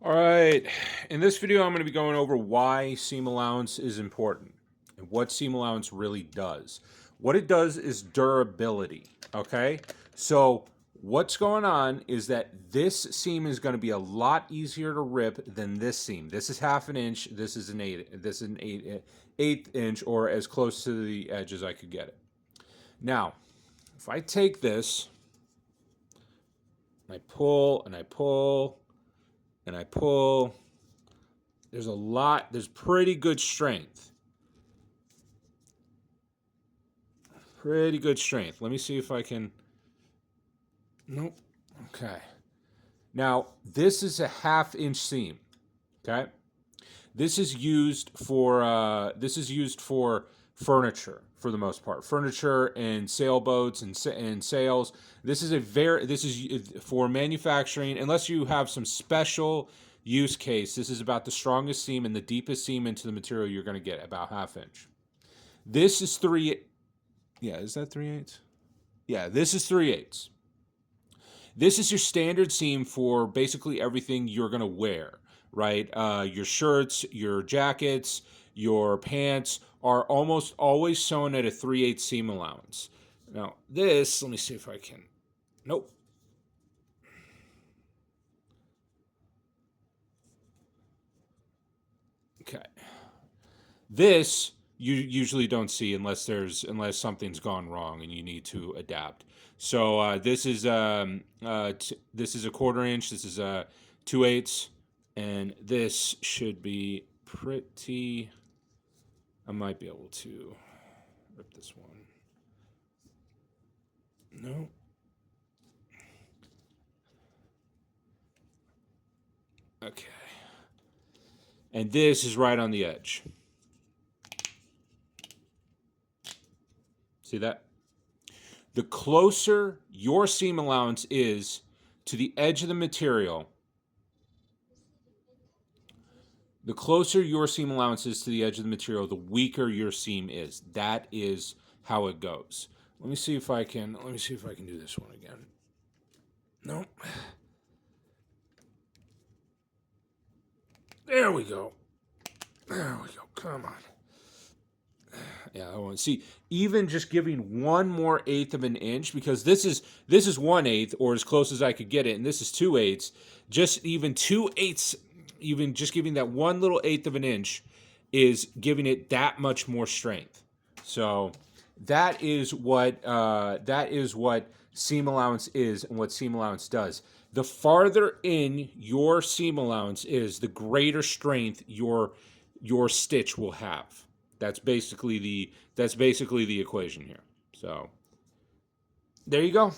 All right, in this video, I'm going to be going over why seam allowance is important and what seam allowance really does. What it does is durability, okay? So what's going on is that this seam is going to be a lot easier to rip than this seam. This is half an inch, this is an eighth inch, or as close to the edge as I could get it. Now, if I take this, and I pull, and I pull, and I pull, there's pretty good strength. Pretty good strength. Let me see if I can, nope, okay. Now, this is a half-inch seam, okay? This is used for furniture for the most part. Furniture and sailboats and sails. This is for manufacturing unless you have some special use case. This is about the strongest seam and the deepest seam into the material you're going to get, about half inch. This is 3. Yeah, is that 3/8? Yeah, this is 3/8. This is your standard seam for basically everything you're going to wear, right? Your shirts, your jackets, your pants are almost always sewn at a 3/8 seam allowance. Now, this, let me see if I can. Nope. Okay. This you usually don't see unless something's gone wrong and you need to adapt. So this is a 1/4 inch. This is a 2/8, and this should be pretty. I might be able to rip this one. No. Okay. And this is right on the edge. See that? The closer your seam allowance is to the edge of the material, the closer your seam allowance is to the edge of the material, the weaker your seam is. That is how it goes. Let me see if I can do this one again. No. There we go. There we go. Come on. Yeah, I want to see even just giving one more eighth of an inch, because this is 1/8 or as close as I could get it, and this is 2/8. Just even 2/8, even just giving that one little eighth of an inch is giving it that much more strength. So that is what seam allowance is and what seam allowance does. The farther in your seam allowance is, the greater strength your stitch will have. That's basically the equation here. So there you go.